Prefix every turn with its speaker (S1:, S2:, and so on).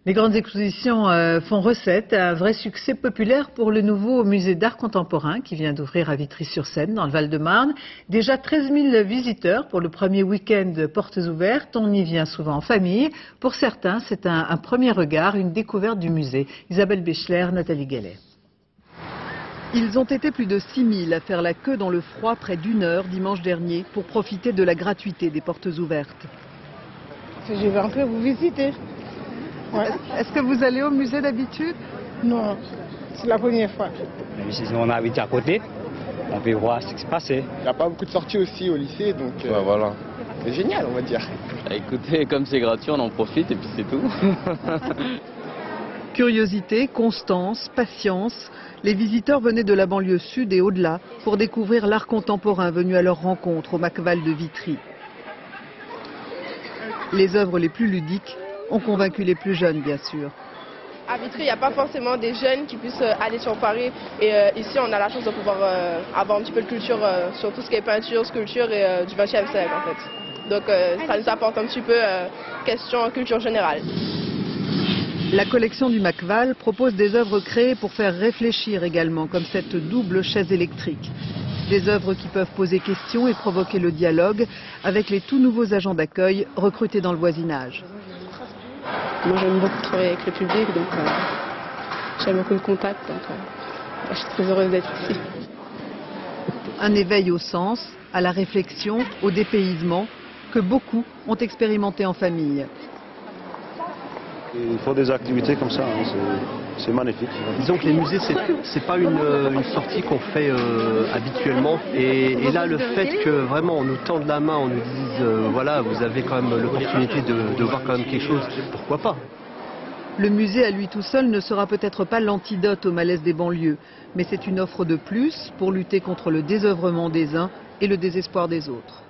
S1: Les grandes expositions font recette, un vrai succès populaire pour le nouveau musée d'art contemporain qui vient d'ouvrir à Vitry-sur-Seine, dans le Val-de-Marne. Déjà 13 000 visiteurs pour le premier week-end portes ouvertes. On y vient souvent en famille. Pour certains, c'est un premier regard, une découverte du musée. Isabelle Béchler, Nathalie Gallet.
S2: Ils ont été plus de 6 000 à faire la queue dans le froid près d'1 heure dimanche dernier pour profiter de la gratuité des portes ouvertes.
S3: Je vais un peu vous visiter. Ouais.
S2: Est-ce que vous allez au musée d'habitude?
S3: Non, c'est la première fois.
S4: On habite à côté, on peut voir ce qui se passe.
S5: Il n'y a pas beaucoup de sorties aussi au lycée, donc
S6: voilà.
S5: c'est génial, on va dire.
S6: Écoutez, comme c'est gratuit, on en profite et puis c'est tout.
S2: Curiosité, constance, patience, les visiteurs venaient de la banlieue sud et au-delà pour découvrir l'art contemporain venu à leur rencontre au Macval de Vitry. Les œuvres les plus ludiques ont convaincu les plus jeunes, bien sûr.
S7: À Vitry, il n'y a pas forcément des jeunes qui puissent aller sur Paris. Et ici, on a la chance de pouvoir avoir un petit peu de culture sur tout ce qui est peinture, sculpture et du XXe siècle, en fait. Donc, ça nous apporte un petit peu question culture générale.
S2: La collection du Macval propose des œuvres créées pour faire réfléchir également, comme cette double chaise électrique. Des œuvres qui peuvent poser question et provoquer le dialogue avec les tout nouveaux agents d'accueil recrutés dans le voisinage.
S8: Moi j'aime beaucoup travailler avec le public, donc j'aime beaucoup le contact, donc je suis très heureuse d'être ici.
S2: Un éveil au sens, à la réflexion, au dépaysement, que beaucoup ont expérimenté en famille.
S9: Il faut des activités comme ça, hein, c'est magnifique.
S10: Disons que les musées, c'est pas une sortie qu'on fait habituellement. Et là, le fait que vraiment on nous tende la main, on nous dise voilà, vous avez quand même l'opportunité de voir quand même quelque chose, pourquoi pas?
S2: Le musée à lui tout seul ne sera peut-être pas l'antidote au malaise des banlieues, mais c'est une offre de plus pour lutter contre le désœuvrement des uns et le désespoir des autres.